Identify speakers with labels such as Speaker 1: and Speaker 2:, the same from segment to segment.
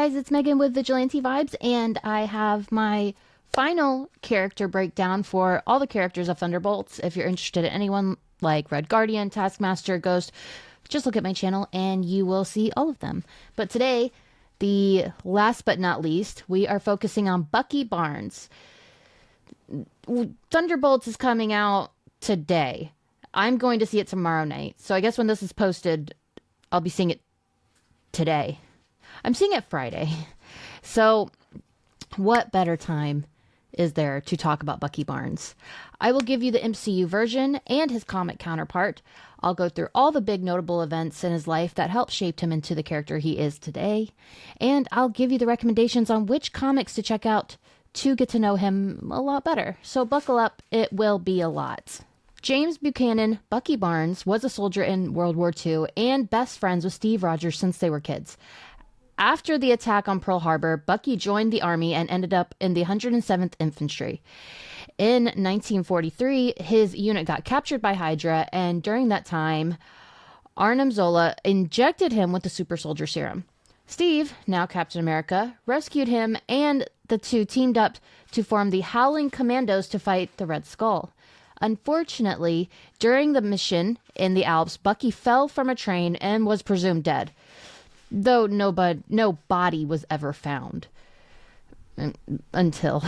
Speaker 1: Guys, it's Megan with Vigilante Vibes, and I have my final character breakdown for all the characters of Thunderbolts. If you're interested in anyone like Red Guardian, Taskmaster, Ghost, just look at my channel and you will see all of them. But today, the last but not least, we are focusing on Bucky Barnes. Thunderbolts is coming out today. I'm going to see it tomorrow night. So I guess when this is posted, I'll be seeing it today. I'm seeing it Friday. So what better time is there to talk about Bucky Barnes? I will give you the MCU version and his comic counterpart. I'll go through all the big notable events in his life that helped shape him into the character he is today. And I'll give you the recommendations on which comics to check out to get to know him a lot better. So buckle up, it will be a lot. James Buchanan, Bucky Barnes, was a soldier in World War II and best friends with Steve Rogers since they were kids. After the attack on Pearl Harbor, Bucky joined the Army and ended up in the 107th Infantry. In 1943, his unit got captured by Hydra, and during that time, Arnim Zola injected him with the super soldier serum. Steve, now Captain America, rescued him, and the two teamed up to form the Howling Commandos to fight the Red Skull. Unfortunately, during the mission in the Alps, Bucky fell from a train and was presumed dead, though no body was ever found until,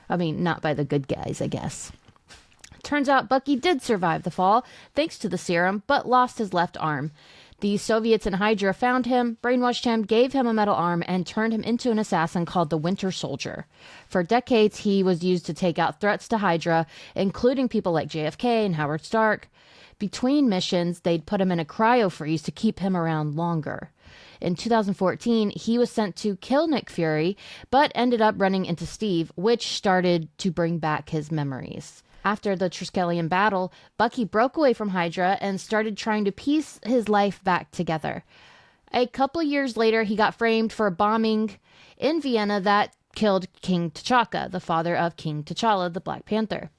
Speaker 1: not by the good guys, I guess. Turns out Bucky did survive the fall thanks to the serum, but lost his left arm. The Soviets and Hydra found him, brainwashed him, gave him a metal arm, and turned him into an assassin called the Winter Soldier. For decades, he was used to take out threats to Hydra, including people like JFK and Howard Stark. Between missions, they'd put him in a cryo-freeze to keep him around longer. In 2014, he was sent to kill Nick Fury, but ended up running into Steve, which started to bring back his memories. After the Triskelion battle, Bucky broke away from Hydra and started trying to piece his life back together. A couple years later, he got framed for a bombing in Vienna that killed King T'Chaka, the father of King T'Challa, the Black Panther,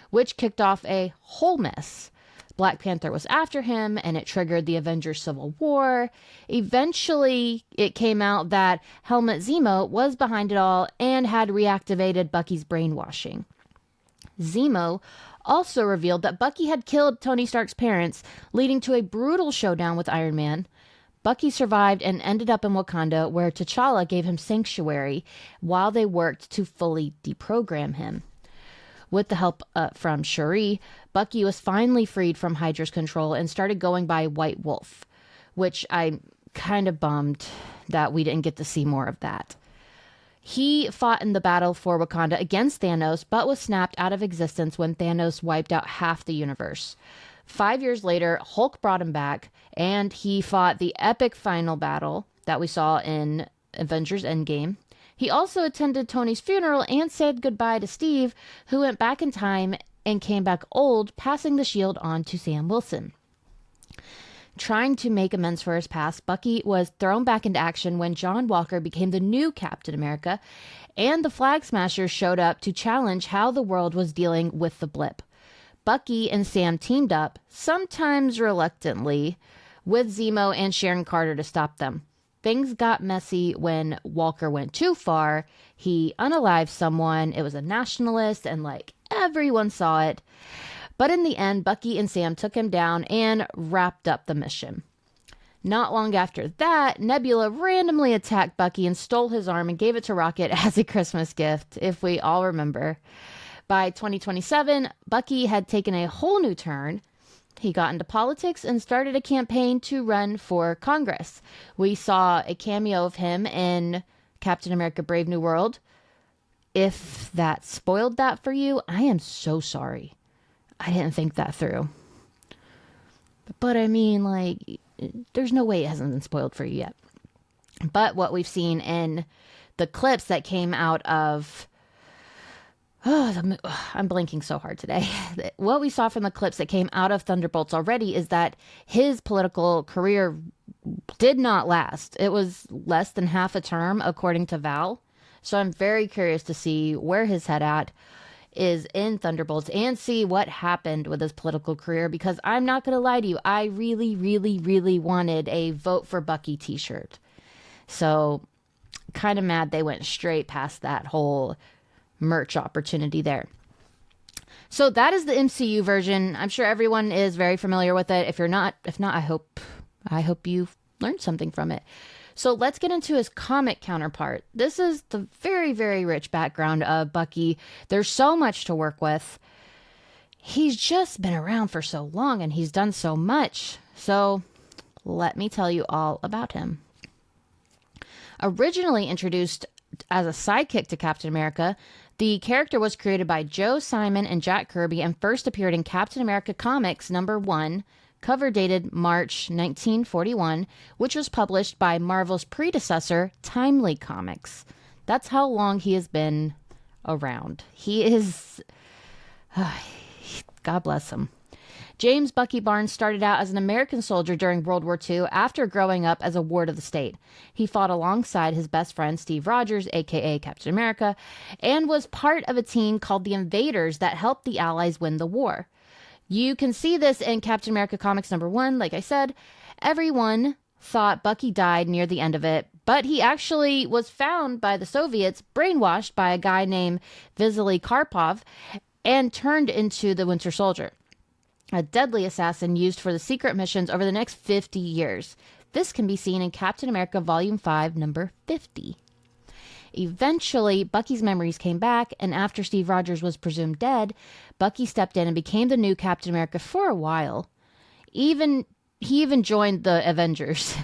Speaker 1: which kicked off a whole mess. Black Panther was after him, and it triggered the Avengers Civil War. Eventually, it came out that Helmut Zemo was behind it all and had reactivated Bucky's brainwashing. Zemo also revealed that Bucky had killed Tony Stark's parents, leading to a brutal showdown with Iron Man. Bucky survived and ended up in Wakanda, where T'Challa gave him sanctuary while they worked to fully deprogram him. With the help from Shuri, Bucky was finally freed from Hydra's control and started going by White Wolf, which I'm kind of bummed that we didn't get to see more of that. He fought in the battle for Wakanda against Thanos, but was snapped out of existence when Thanos wiped out half the universe. 5 years later, Hulk brought him back, and he fought the epic final battle that we saw in Avengers Endgame. He also attended Tony's funeral and said goodbye to Steve, who went back in time and came back old, passing the shield on to Sam Wilson. Trying to make amends for his past, Bucky was thrown back into action when John Walker became the new Captain America, and the Flag Smashers showed up to challenge how the world was dealing with the blip. Bucky and Sam teamed up, sometimes reluctantly, with Zemo and Sharon Carter to stop them. Things got messy when Walker went too far. He unalived someone. It was a nationalist, and everyone saw it. But in the end, Bucky and Sam took him down and wrapped up the mission. Not long after that, Nebula randomly attacked Bucky and stole his arm and gave it to Rocket as a Christmas gift, if we all remember. By 2027, Bucky had taken a whole new turn. He got into politics and started a campaign to run for Congress. We saw a cameo of him in Captain America Brave New World. If that spoiled that for you, I am so sorry. I didn't think that through. But there's no way it hasn't been spoiled for you yet. But what we've seen in the clips that came out of... I'm blinking so hard today. What we saw from the clips that came out of Thunderbolts already is that his political career did not last. It was less than half a term, according to Val. So I'm very curious to see where his head at is in Thunderbolts and see what happened with his political career, because I'm not going to lie to you, I really, really, really wanted a Vote for Bucky t-shirt. So kind of mad they went straight past that whole merch opportunity there. So that is the MCU version. I'm sure everyone is very familiar with it. If not, I hope you've learned something from it. So let's get into his comic counterpart. This is the very, very rich background of Bucky. There's so much to work with. He's just been around for so long and he's done so much. So let me tell you all about him. Originally introduced as a sidekick to Captain America, the character was created by Joe Simon and Jack Kirby and first appeared in Captain America Comics #1, cover dated March 1941, which was published by Marvel's predecessor, Timely Comics. That's how long he has been around. He is... God bless him. James Bucky Barnes started out as an American soldier during World War II after growing up as a ward of the state. He fought alongside his best friend Steve Rogers, aka Captain America, and was part of a team called the Invaders that helped the Allies win the war. You can see this in Captain America Comics #1, like I said. Everyone thought Bucky died near the end of it, but he actually was found by the Soviets, brainwashed by a guy named Vasily Karpov, and turned into the Winter Soldier, a deadly assassin used for the secret missions over the next 50 years. This can be seen in Captain America Volume 5, number 50. Eventually, Bucky's memories came back, and after Steve Rogers was presumed dead, Bucky stepped in and became the new Captain America for a while. He even joined the Avengers.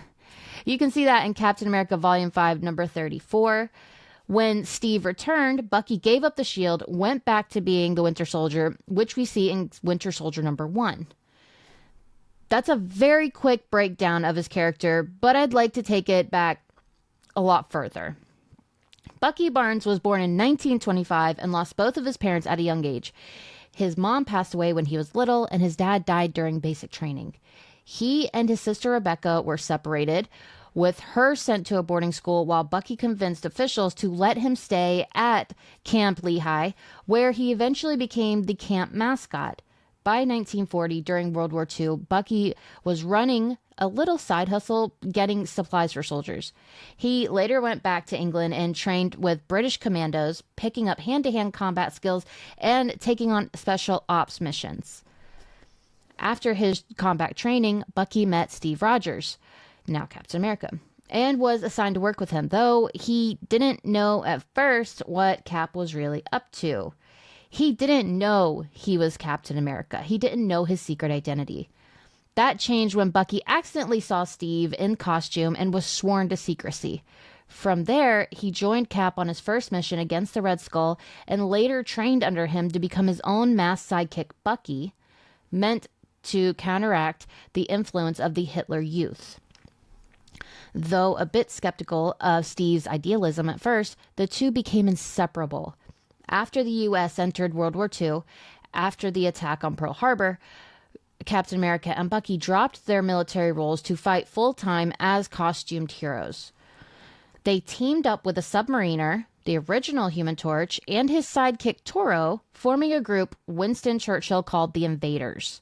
Speaker 1: You can see that in Captain America Volume 5, number 34. When Steve returned, Bucky gave up the shield, went back to being the Winter Soldier, which we see in Winter Soldier #1. That's a very quick breakdown of his character, but I'd like to take it back a lot further. Bucky Barnes was born in 1925 and lost both of his parents at a young age. His mom passed away when he was little, and his dad died during basic training. He and his sister Rebecca were separated, with her sent to a boarding school while Bucky convinced officials to let him stay at Camp Lehigh, where he eventually became the camp mascot. By 1940, during World War II, Bucky was running a little side hustle getting supplies for soldiers. He later went back to England and trained with British commandos, picking up hand-to-hand combat skills and taking on special ops missions. After his combat training, Bucky met Steve Rogers, now Captain America, and was assigned to work with him, though he didn't know at first what Cap was really up to. He didn't know he was Captain America. He didn't know his secret identity. That changed when Bucky accidentally saw Steve in costume and was sworn to secrecy. From there, he joined Cap on his first mission against the Red Skull and later trained under him to become his own masked sidekick, Bucky, meant to counteract the influence of the Hitler Youth. Though a bit skeptical of Steve's idealism at first, the two became inseparable. After the U.S. entered World War II, after the attack on Pearl Harbor, Captain America and Bucky dropped their military roles to fight full-time as costumed heroes. They teamed up with a submariner, the original Human Torch, and his sidekick Toro, forming a group Winston Churchill called the Invaders.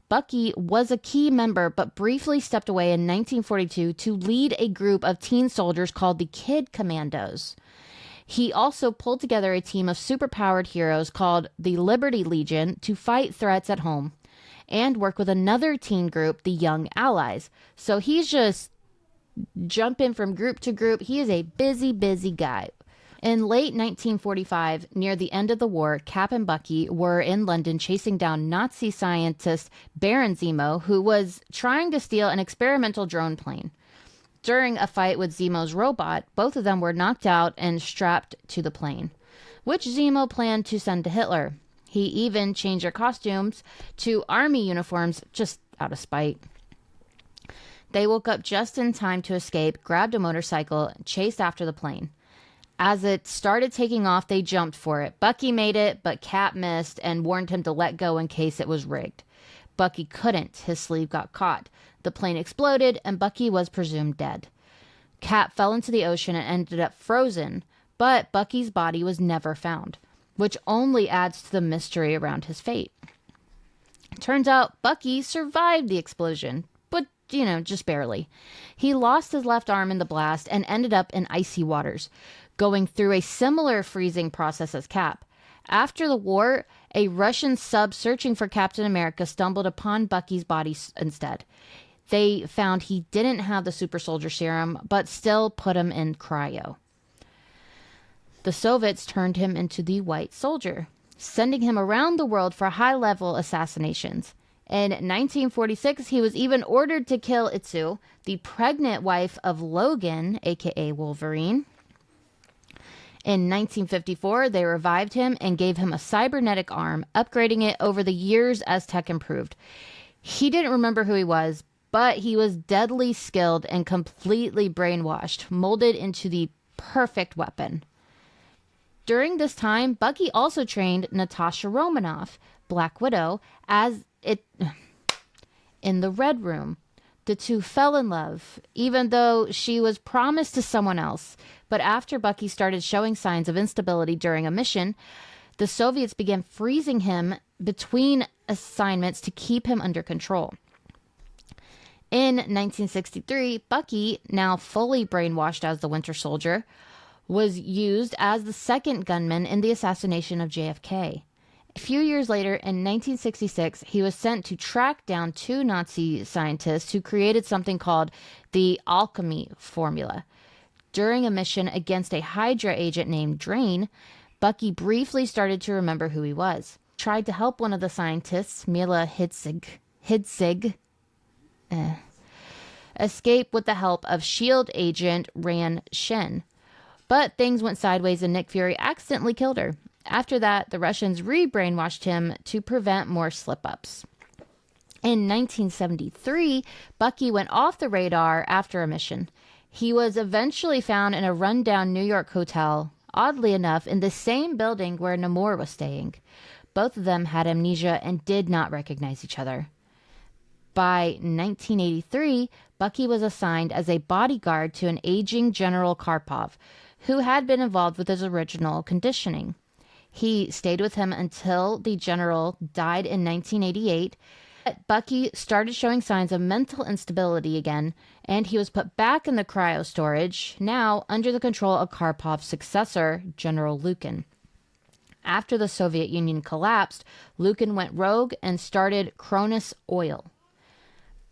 Speaker 1: Bucky was a key member, but briefly stepped away in 1942 to lead a group of teen soldiers called the Kid Commandos. He also pulled together a team of superpowered heroes called the Liberty Legion to fight threats at home and work with another teen group, the Young Allies. So he's just jumping from group to group. He is a busy, busy guy. In late 1945, near the end of the war, Cap and Bucky were in London chasing down Nazi scientist Baron Zemo, who was trying to steal an experimental drone plane. During a fight with Zemo's robot, both of them were knocked out and strapped to the plane, which Zemo planned to send to Hitler. He even changed their costumes to army uniforms just out of spite. They woke up just in time to escape, grabbed a motorcycle, and chased after the plane. As it started taking off, they jumped for it. Bucky made it, but Cap missed and warned him to let go in case it was rigged. Bucky couldn't. His sleeve got caught. The plane exploded, and Bucky was presumed dead. Cap fell into the ocean and ended up frozen, but Bucky's body was never found, which only adds to the mystery around his fate. Turns out Bucky survived the explosion, but just barely. He lost his left arm in the blast and ended up in icy waters, going through a similar freezing process as Cap. After the war, a Russian sub searching for Captain America stumbled upon Bucky's body instead. They found he didn't have the super soldier serum, but still put him in cryo. The Soviets turned him into the White Soldier, sending him around the world for high-level assassinations. In 1946, he was even ordered to kill Itsu, the pregnant wife of Logan, aka Wolverine. In 1954, they revived him and gave him a cybernetic arm, upgrading it over the years as tech improved. He didn't remember who he was, but he was deadly skilled and completely brainwashed, molded into the perfect weapon. During this time, Bucky also trained Natasha Romanoff, Black Widow, in the Red Room. The two fell in love, even though she was promised to someone else. But after Bucky started showing signs of instability during a mission, the Soviets began freezing him between assignments to keep him under control. In 1963, Bucky, now fully brainwashed as the Winter Soldier, was used as the second gunman in the assassination of JFK. A few years later, in 1966, he was sent to track down two Nazi scientists who created something called the alchemy formula. During a mission against a Hydra agent named Drain, Bucky briefly started to remember who he was. He tried to help one of the scientists, Mila Hidsig, escape with the help of S.H.I.E.L.D. agent Ran Shen. But things went sideways and Nick Fury accidentally killed her. After that, the Russians re-brainwashed him to prevent more slip-ups. In 1973, Bucky went off the radar after a mission. He was eventually found in a rundown New York hotel, oddly enough, in the same building where Namor was staying. Both of them had amnesia and did not recognize each other. By 1983, Bucky was assigned as a bodyguard to an aging General Karpov, who had been involved with his original conditioning. He stayed with him until the general died in 1988. Bucky started showing signs of mental instability again, and he was put back in the cryo storage, now under the control of Karpov's successor, General Lukin. After the Soviet Union collapsed, Lukin went rogue and started Cronus Oil.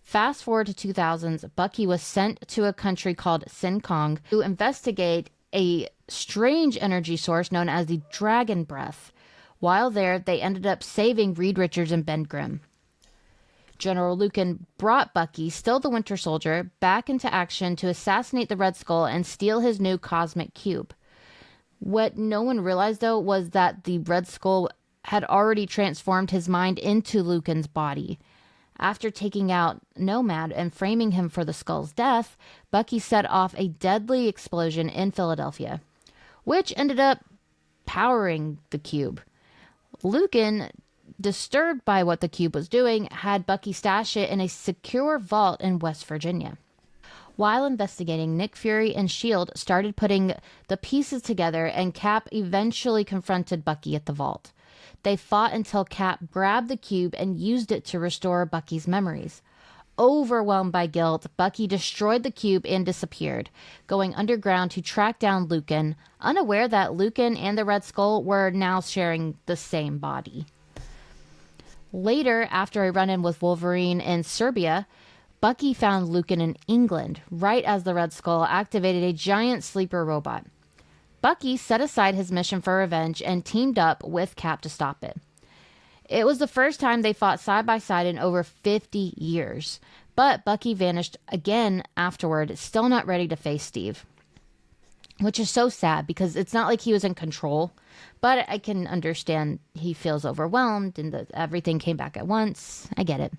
Speaker 1: Fast forward to 2000s, Bucky was sent to a country called Sinkong to investigate a strange energy source known as the Dragon Breath. While there, they ended up saving Reed Richards and Ben Grimm. General Lukin brought Bucky, still the Winter Soldier, back into action to assassinate the Red Skull and steal his new cosmic cube. What no one realized, though, was that the Red Skull had already transformed his mind into Lukin's body. After taking out Nomad and framing him for the Skull's death, Bucky set off a deadly explosion in Philadelphia, which ended up powering the cube. Lukin, disturbed by what the cube was doing, had Bucky stash it in a secure vault in West Virginia. While investigating, Nick Fury and S.H.I.E.L.D. started putting the pieces together, and Cap eventually confronted Bucky at the vault. They fought until Cap grabbed the cube and used it to restore Bucky's memories. Overwhelmed by guilt, Bucky destroyed the cube and disappeared, going underground to track down Lukin, unaware that Lukin and the Red Skull were now sharing the same body. Later, after a run-in with Wolverine in Serbia, Bucky found Lukin in England, right as the Red Skull activated a giant sleeper robot. Bucky set aside his mission for revenge and teamed up with Cap to stop it. It was the first time they fought side by side in over 50 years, but Bucky vanished again afterward, still not ready to face Steve. Which is so sad because it's not like he was in control, but I can understand he feels overwhelmed and that everything came back at once. I get it.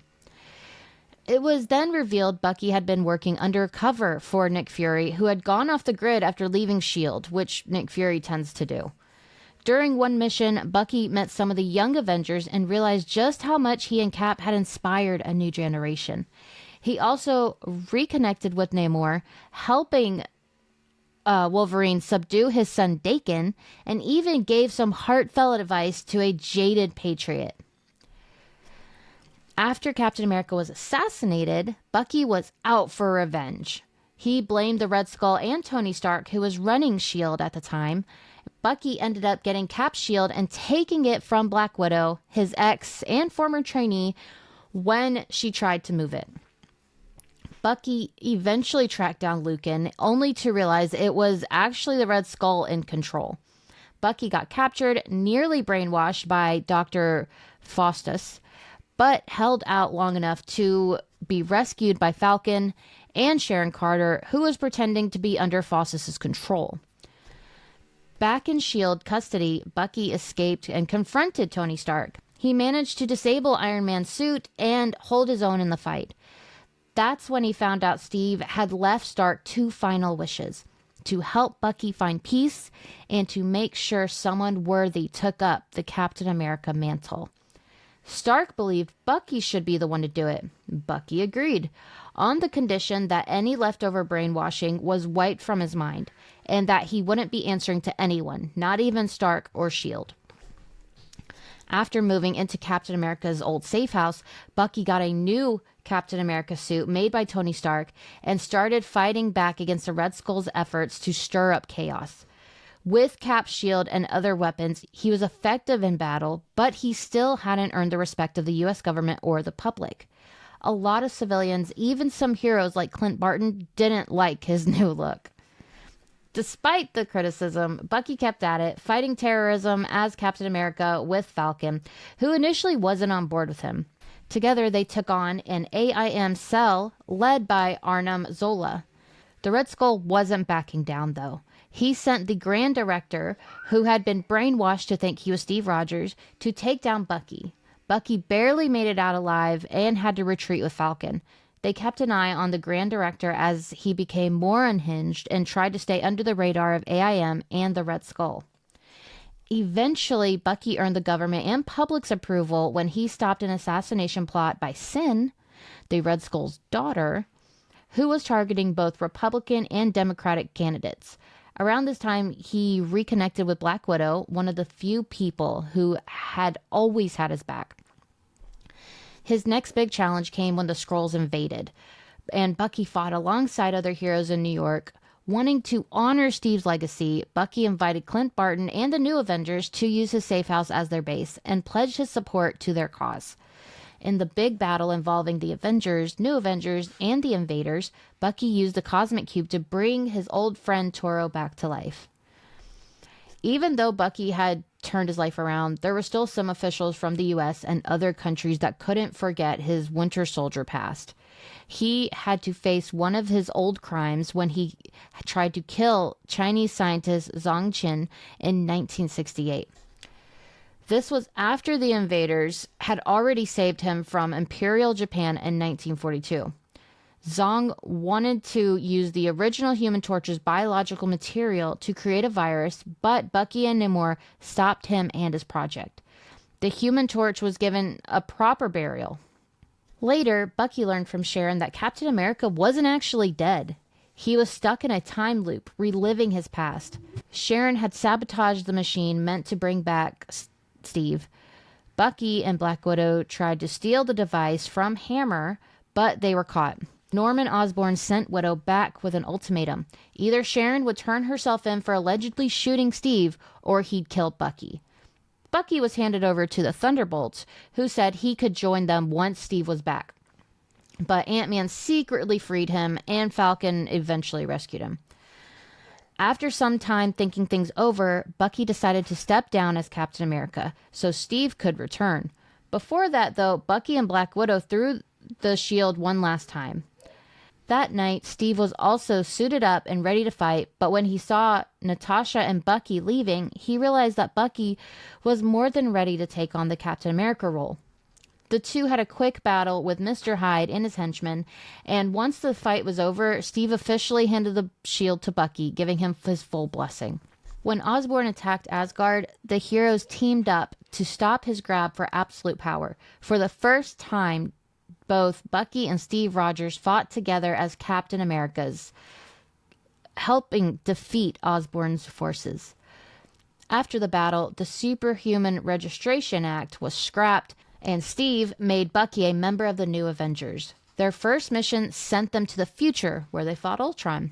Speaker 1: It was then revealed Bucky had been working undercover for Nick Fury, who had gone off the grid after leaving S.H.I.E.L.D., which Nick Fury tends to do. During one mission, Bucky met some of the young Avengers and realized just how much he and Cap had inspired a new generation. He also reconnected with Namor, helping Wolverine subdue his son Daken, and even gave some heartfelt advice to a jaded patriot. After Captain America was assassinated, Bucky was out for revenge. He blamed the Red Skull and Tony Stark, who was running S.H.I.E.L.D. at the time. Bucky ended up getting Cap's shield and taking it from Black Widow, his ex and former trainee, when she tried to move it. Bucky eventually tracked down Lucan, only to realize it was actually the Red Skull in control. Bucky got captured, nearly brainwashed by Dr. Faustus, but held out long enough to be rescued by Falcon and Sharon Carter, who was pretending to be under Faustus's control. Back in S.H.I.E.L.D. custody, Bucky escaped and confronted Tony Stark. He managed to disable Iron Man's suit and hold his own in the fight. That's when he found out Steve had left Stark 2 final wishes: to help Bucky find peace and to make sure someone worthy took up the Captain America mantle. Stark believed Bucky should be the one to do it. Bucky agreed, on the condition that any leftover brainwashing was wiped from his mind, and that he wouldn't be answering to anyone, not even Stark or S.H.I.E.L.D. After moving into Captain America's old safe house, Bucky got a new Captain America suit made by Tony Stark and started fighting back against the Red Skull's efforts to stir up chaos. With Cap's shield and other weapons, he was effective in battle, but he still hadn't earned the respect of the U.S. government or the public. A lot of civilians, even some heroes like Clint Barton, didn't like his new look. Despite the criticism, Bucky kept at it, fighting terrorism as Captain America with Falcon, who initially wasn't on board with him. Together, they took on an AIM cell led by Arnim Zola. The Red Skull wasn't backing down, though. He sent the Grand Director, who had been brainwashed to think he was Steve Rogers, to take down Bucky. Bucky barely made it out alive and had to retreat with Falcon. They kept an eye on the Grand Director as he became more unhinged and tried to stay under the radar of AIM and the Red Skull. Eventually, Bucky earned the government and public's approval when he stopped an assassination plot by Sin, the Red Skull's daughter, who was targeting both Republican and Democratic candidates. Around this time, he reconnected with Black Widow, one of the few people who had always had his back. His next big challenge came when the Skrulls invaded, and Bucky fought alongside other heroes in New York. Wanting to honor Steve's legacy, Bucky invited Clint Barton and the New Avengers to use his safe house as their base and pledged his support to their cause. In the big battle involving the Avengers, New Avengers, and the Invaders, Bucky used the Cosmic Cube to bring his old friend Toro back to life. Even though Bucky had turned his life around, there were still some officials from the U.S. and other countries that couldn't forget his Winter Soldier past. He had to face one of his old crimes when he tried to kill Chinese scientist Zhang Qin in 1968. This was after the invaders had already saved him from Imperial Japan in 1942. Zhang wanted to use the original Human Torch's biological material to create a virus, but Bucky and Namor stopped him and his project. The Human Torch was given a proper burial. Later, Bucky learned from Sharon that Captain America wasn't actually dead. He was stuck in a time loop, reliving his past. Sharon had sabotaged the machine meant to bring back Steve. Bucky and Black Widow tried to steal the device from Hammer, but they were caught. Norman Osborn sent Widow back with an ultimatum. Either Sharon would turn herself in for allegedly shooting Steve, or he'd kill Bucky. Bucky was handed over to the Thunderbolts, who said he could join them once Steve was back. But Ant-Man secretly freed him, and Falcon eventually rescued him. After some time thinking things over, Bucky decided to step down as Captain America, so Steve could return. Before that, though, Bucky and Black Widow threw the shield one last time. That night, Steve was also suited up and ready to fight, but when he saw Natasha and Bucky leaving, he realized that Bucky was more than ready to take on the Captain America role. The two had a quick battle with Mr. Hyde and his henchmen, and once the fight was over, Steve officially handed the shield to Bucky, giving him his full blessing. When Osborn attacked Asgard, the heroes teamed up to stop his grab for absolute power. For the first time, both Bucky and Steve Rogers fought together as Captain Americas, helping defeat Osborn's forces. After the battle, the Superhuman Registration Act was scrapped, And Steve made Bucky a member of the new Avengers. Their first mission sent them to the future, where they fought Ultron.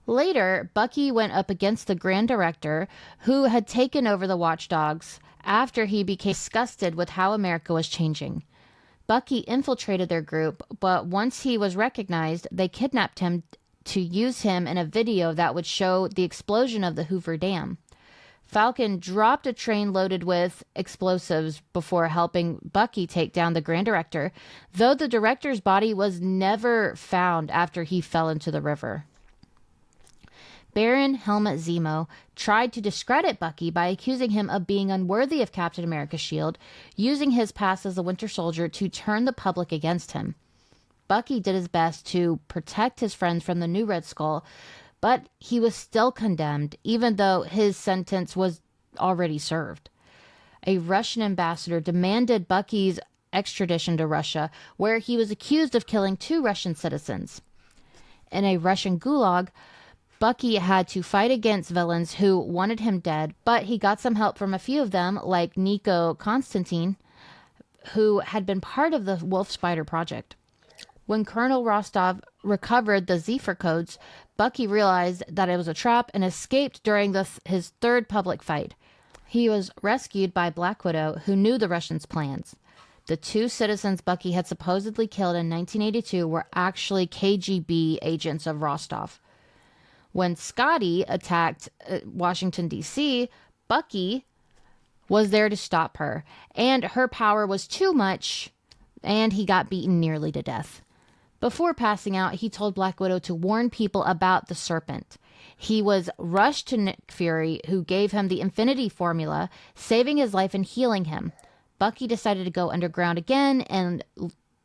Speaker 1: Later, Bucky went up against the Grand Director, who had taken over the Watchdogs after he became disgusted with how America was changing. Bucky infiltrated their group, but once he was recognized, they kidnapped him to use him in a video that would show the explosion of the Hoover Dam. Falcon dropped a train loaded with explosives before helping Bucky take down the Grand Director, though the director's body was never found after he fell into the river. Baron Helmut Zemo tried to discredit Bucky by accusing him of being unworthy of Captain America's shield, using his past as a Winter Soldier to turn the public against him. Bucky did his best to protect his friends from the new Red Skull, but he was still condemned, even though his sentence was already served. A Russian ambassador demanded Bucky's extradition to Russia, where he was accused of killing 2 Russian citizens. In a Russian gulag, Bucky had to fight against villains who wanted him dead, but he got some help from a few of them, like Nico Constantine, who had been part of the Wolf Spider project. When Colonel Rostov recovered the Zephyr codes, Bucky realized that it was a trap and escaped during his third public fight. He was rescued by Black Widow, who knew the Russians' plans. The 2 citizens Bucky had supposedly killed in 1982 were actually KGB agents of Rostov. When Scotty attacked Washington, D.C., Bucky was there to stop her, and her power was too much, and he got beaten nearly to death. Before passing out, he told Black Widow to warn people about the Serpent. He was rushed to Nick Fury, who gave him the Infinity Formula, saving his life and healing him. Bucky decided to go underground again and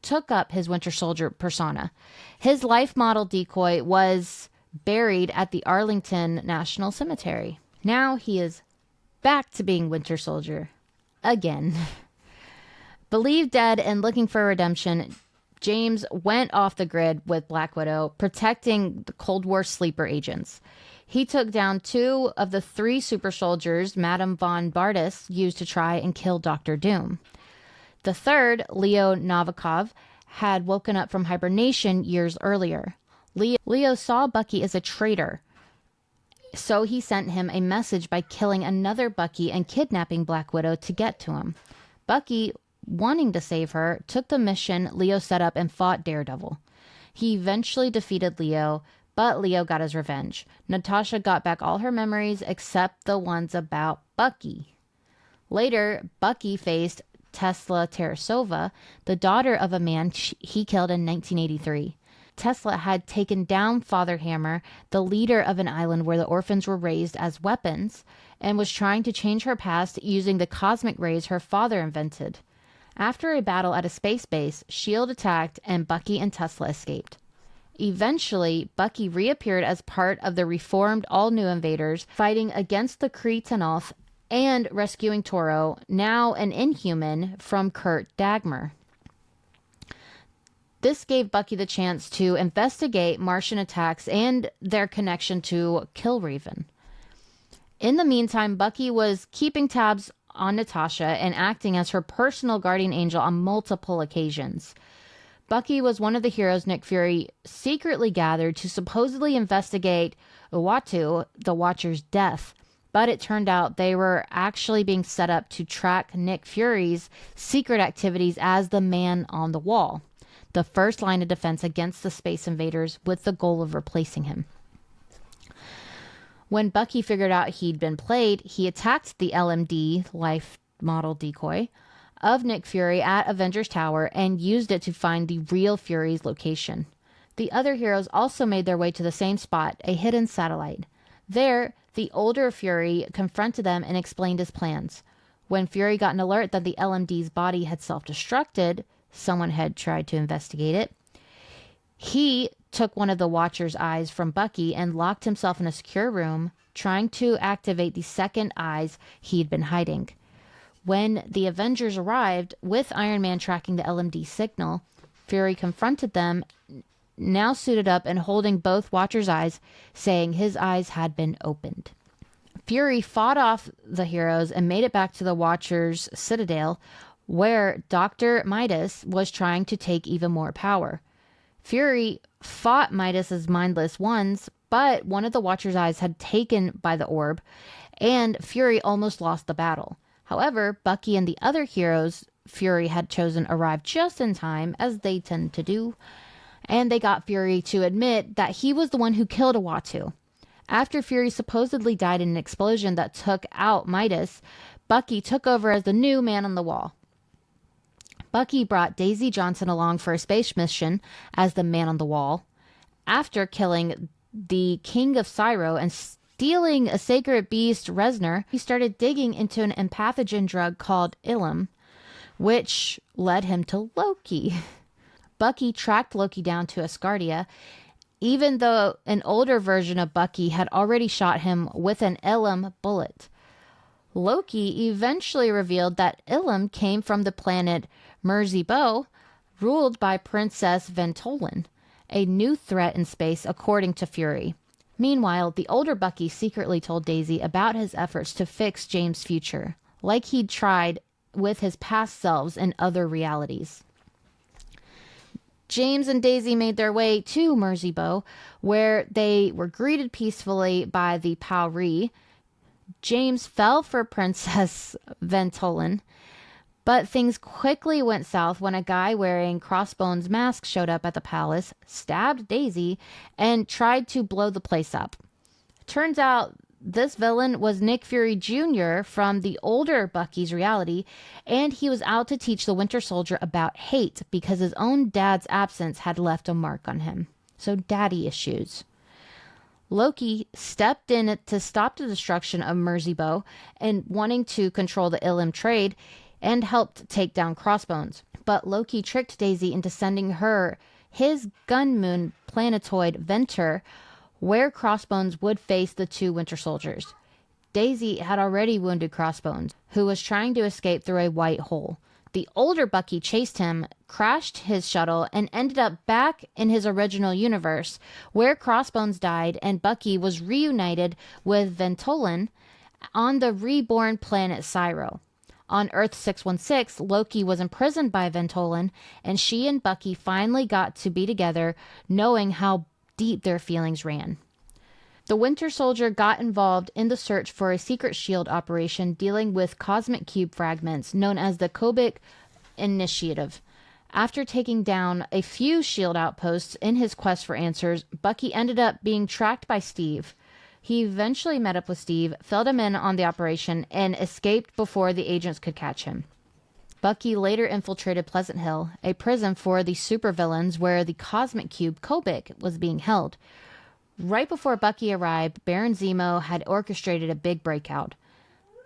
Speaker 1: took up his Winter Soldier persona. His life model decoy was buried at the Arlington National Cemetery. Now he is back to being Winter Soldier. Again. Believed dead and looking for redemption, James went off the grid with Black Widow, protecting the Cold War sleeper agents. He took down 2 of the 3 super soldiers Madame Von Bardas used to try and kill Dr. Doom. The third, Leo Novikov, had woken up from hibernation years earlier. Leo saw Bucky as a traitor, so he sent him a message by killing another Bucky and kidnapping Black Widow to get to him. Bucky, wanting to save her, took the mission Leo set up and fought Daredevil. He eventually defeated Leo, but Leo got his revenge. Natasha got back all her memories except the ones about Bucky. Later, Bucky faced Tesla Tarasova, the daughter of a man he killed in 1983. Tesla had taken down Father Hammer, the leader of an island where the orphans were raised as weapons, and was trying to change her past using the cosmic rays her father invented. After a battle at a space base, S.H.I.E.L.D. attacked and Bucky and Tesla escaped. Eventually, Bucky reappeared as part of the reformed All-New Invaders, fighting against the Kree Tenalth and rescuing Toro, now an Inhuman, from Kurt Dagmar. This gave Bucky the chance to investigate Martian attacks and their connection to Killraven. In the meantime, Bucky was keeping tabs on Natasha and acting as her personal guardian angel on multiple occasions. Bucky was one of the heroes Nick Fury secretly gathered to supposedly investigate Uatu, the Watcher's death, but it turned out they were actually being set up to track Nick Fury's secret activities as the Man on the Wall, the first line of defense against the space invaders, with the goal of replacing him. When Bucky figured out he'd been played, he attacked the LMD, life model decoy, of Nick Fury at Avengers Tower and used it to find the real Fury's location. The other heroes also made their way to the same spot, a hidden satellite. There, the older Fury confronted them and explained his plans. When Fury got an alert that the LMD's body had self-destructed, someone had tried to investigate it, he took one of the Watcher's eyes from Bucky and locked himself in a secure room, trying to activate the second eyes he'd been hiding. When the Avengers arrived, with Iron Man tracking the LMD signal, Fury confronted them, now suited up and holding both Watcher's eyes, saying his eyes had been opened. Fury fought off the heroes and made it back to the Watcher's citadel, where Dr. Midas was trying to take even more power. Fury fought Midas's mindless ones, but one of the Watcher's eyes had taken by the orb, and Fury almost lost the battle. However, Bucky and the other heroes Fury had chosen arrived just in time, as they tend to do, and they got Fury to admit that he was the one who killed Uatu. After Fury supposedly died in an explosion that took out Midas, Bucky took over as the new Man on the Wall. Bucky brought Daisy Johnson along for a space mission as the Man on the Wall. After killing the King of Syro and stealing a sacred beast, Resner, he started digging into an empathogen drug called Ilum, which led him to Loki. Bucky tracked Loki down to Asgardia, even though an older version of Bucky had already shot him with an Ilum bullet. Loki eventually revealed that Ilum came from the planet Merzibo, ruled by Princess Ventolin, a new threat in space according to Fury. Meanwhile, the older Bucky secretly told Daisy about his efforts to fix James' future, like he'd tried with his past selves in other realities. James and Daisy made their way to Merzibo, where they were greeted peacefully by the Pauri. James fell for Princess Ventolin, but things quickly went south when a guy wearing Crossbones' mask showed up at the palace, stabbed Daisy, and tried to blow the place up. Turns out this villain was Nick Fury Jr. from the older Bucky's reality, and he was out to teach the Winter Soldier about hate because his own dad's absence had left a mark on him. So daddy issues. Loki stepped in to stop the destruction of Merzibo and wanting to control the Ilum trade and helped take down Crossbones. But Loki tricked Daisy into sending her his gun moon planetoid Ventur, where Crossbones would face the two Winter Soldiers. Daisy had already wounded Crossbones, who was trying to escape through a white hole. The older Bucky chased him, crashed his shuttle, and ended up back in his original universe, where Crossbones died and Bucky was reunited with Ventolin on the reborn planet Syro. On Earth 616, Loki was imprisoned by Ventolin, and she and Bucky finally got to be together, knowing how deep their feelings ran. The Winter Soldier got involved in the search for a secret shield operation dealing with cosmic cube fragments known as the Kobik Initiative. After taking down a few shield outposts in his quest for answers, Bucky ended up being tracked by Steve. He eventually met up with Steve, filled him in on the operation, and escaped before the agents could catch him. Bucky later infiltrated Pleasant Hill, a prison for the supervillains where the cosmic cube Kobik was being held. Right before Bucky arrived, Baron Zemo had orchestrated a big breakout.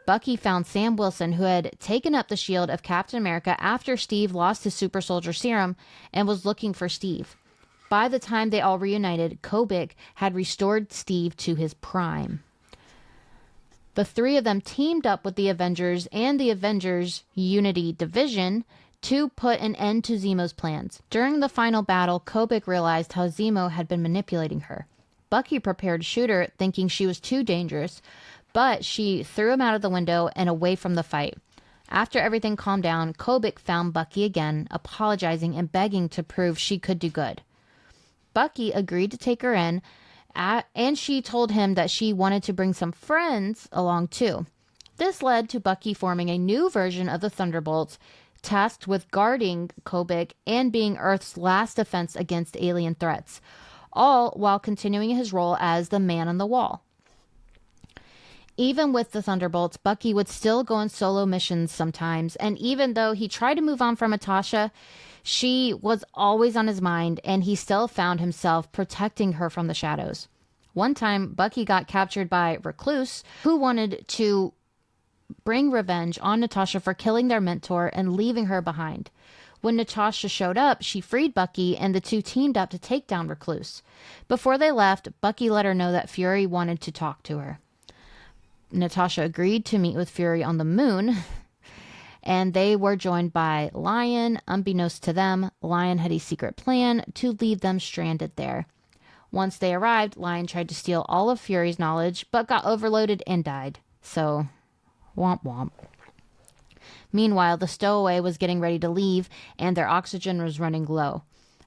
Speaker 1: Bucky found Sam Wilson, who had taken up the shield of Captain America after Steve lost his super soldier serum, and was looking for Steve. By the time they all reunited, Kobik had restored Steve to his prime. The three of them teamed up with the Avengers and the Avengers Unity Division to put an end to Zemo's plans. During the final battle, Kobik realized how Zemo had been manipulating her. Bucky prepared to shoot her, thinking she was too dangerous, but she threw him out of the window and away from the fight. After everything calmed down, Kobik found Bucky again, apologizing and begging to prove she could do good. Bucky agreed to take her in, and she told him that she wanted to bring some friends along too. This led to Bucky forming a new version of the Thunderbolts, tasked with guarding Kobik and being Earth's last defense against alien threats, all while continuing his role as the Man on the Wall. Even with the Thunderbolts, Bucky would still go on solo missions sometimes, and even though he tried to move on from Natasha, she was always on his mind, and he still found himself protecting her from the shadows. One time, Bucky got captured by Recluse, who wanted to bring revenge on Natasha for killing their mentor and leaving her behind. When Natasha showed up, she freed Bucky, and the two teamed up to take down Recluse. Before they left, Bucky let her know that Fury wanted to talk to her. Natasha agreed to meet with Fury on the moon, and they were joined by Lion. Unbeknownst to them, Lion had a secret plan to leave them stranded there. Once they arrived, Lion tried to steal all of Fury's knowledge, but got overloaded and died. So, womp womp. Meanwhile, the stowaway was getting ready to leave, and their oxygen was running low.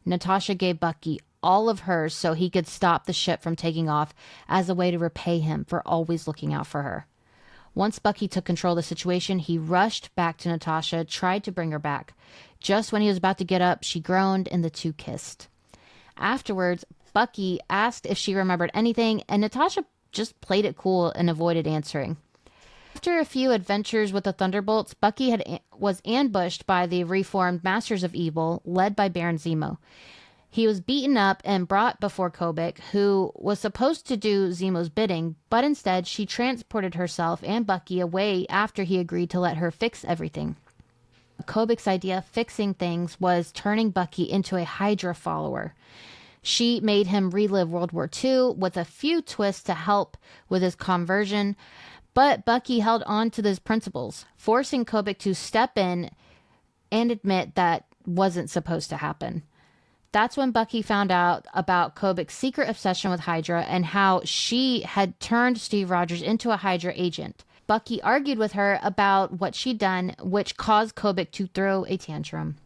Speaker 1: Natasha gave Bucky all of hers so he could stop the ship from taking off as a way to repay him for always looking out for her. Once Bucky took control of the situation, he rushed back to Natasha, tried to bring her back. Just when he was about to get up, she groaned and the two kissed. Afterwards, Bucky asked if she remembered anything, and Natasha just played it cool and avoided answering. After a few adventures with the Thunderbolts, Bucky was ambushed by the reformed Masters of Evil, led by Baron Zemo. He was beaten up and brought before Kobik, who was supposed to do Zemo's bidding, but instead she transported herself and Bucky away after he agreed to let her fix everything. Kobik's idea of fixing things was turning Bucky into a Hydra follower. She made him relive World War II with a few twists to help with his conversion, but Bucky held on to those principles, forcing Kobik to step in and admit that wasn't supposed to happen. That's when Bucky found out about Kobik's secret obsession with Hydra and how she had turned Steve Rogers into a Hydra agent. Bucky argued with her about what she'd done, which caused Kobik to throw a tantrum.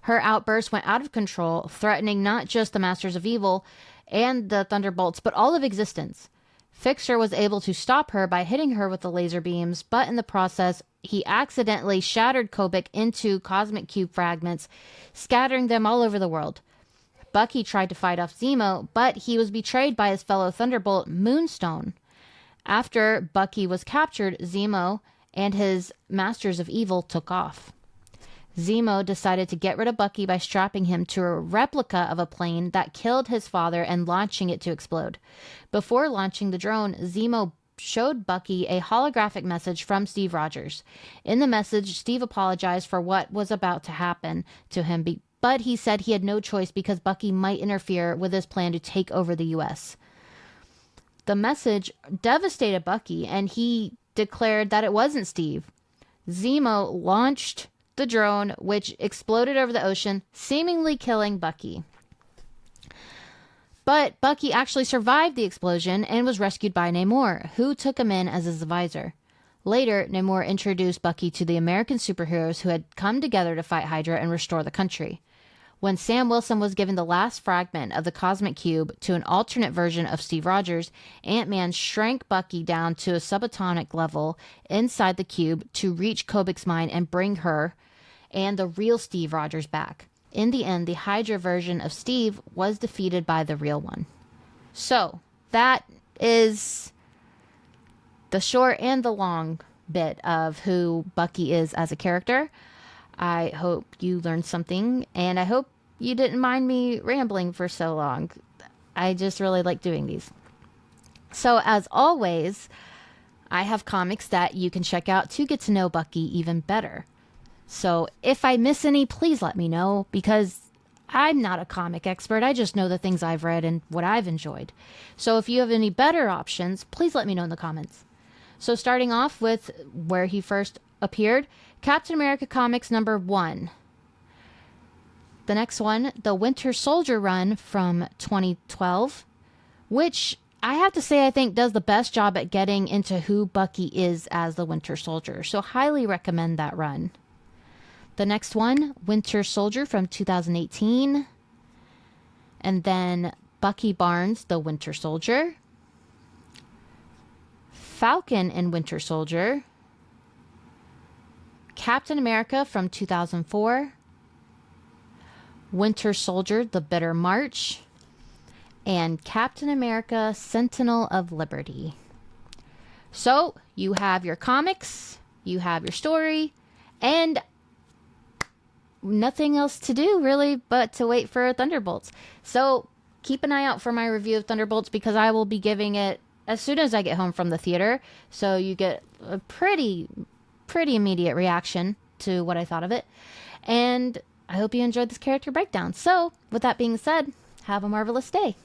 Speaker 1: Her outburst went out of control, threatening not just the Masters of Evil and the Thunderbolts, but all of existence. Fixer was able to stop her by hitting her with the laser beams, but in the process, he accidentally shattered Kobik into cosmic cube fragments, scattering them all over the world. Bucky tried to fight off Zemo, but he was betrayed by his fellow Thunderbolt, Moonstone. After Bucky was captured, Zemo and his Masters of Evil took off. Zemo decided to get rid of Bucky by strapping him to a replica of a plane that killed his father and launching it to explode. Before launching the drone, Zemo showed Bucky a holographic message from Steve Rogers. In the message, Steve apologized for what was about to happen to him, but he said he had no choice because Bucky might interfere with his plan to take over the U.S. The message devastated Bucky, and he declared that it wasn't Steve. Zemo launched the drone, which exploded over the ocean, seemingly killing Bucky. But Bucky actually survived the explosion and was rescued by Namor, who took him in as his advisor. Later, Namor introduced Bucky to the American superheroes who had come together to fight Hydra and restore the country. When Sam Wilson was given the last fragment of the Cosmic Cube to an alternate version of Steve Rogers, Ant-Man shrank Bucky down to a subatomic level inside the cube to reach Kobik's mind and bring her and the real Steve Rogers back. In the end, the Hydra version of Steve was defeated by the real one. So, that is the short and the long bit of who Bucky is as a character. I hope you learned something, and I hope you didn't mind me rambling for so long. I just really like doing these. So, as always, I have comics that you can check out to get to know Bucky even better. So if I miss any, please let me know, because I'm not a comic expert. I just know the things I've read and what I've enjoyed. So if you have any better options, please let me know in the comments. So starting off with where he first appeared, Captain America Comics #1. The next one, the Winter Soldier run from 2012, which I have to say I think does the best job at getting into who Bucky is as the Winter Soldier. So highly recommend that run. The next one, Winter Soldier from 2018. And then Bucky Barnes, the Winter Soldier. Falcon and Winter Soldier. Captain America from 2004. Winter Soldier, The Bitter March. And Captain America, Sentinel of Liberty. So, you have your comics, you have your story, and nothing else to do really but to wait for Thunderbolts. So keep an eye out for my review of Thunderbolts, because I will be giving it as soon as I get home from the theater, so you get a pretty immediate reaction to what I thought of it. And I hope you enjoyed this character breakdown. So with that being said, have a marvelous day.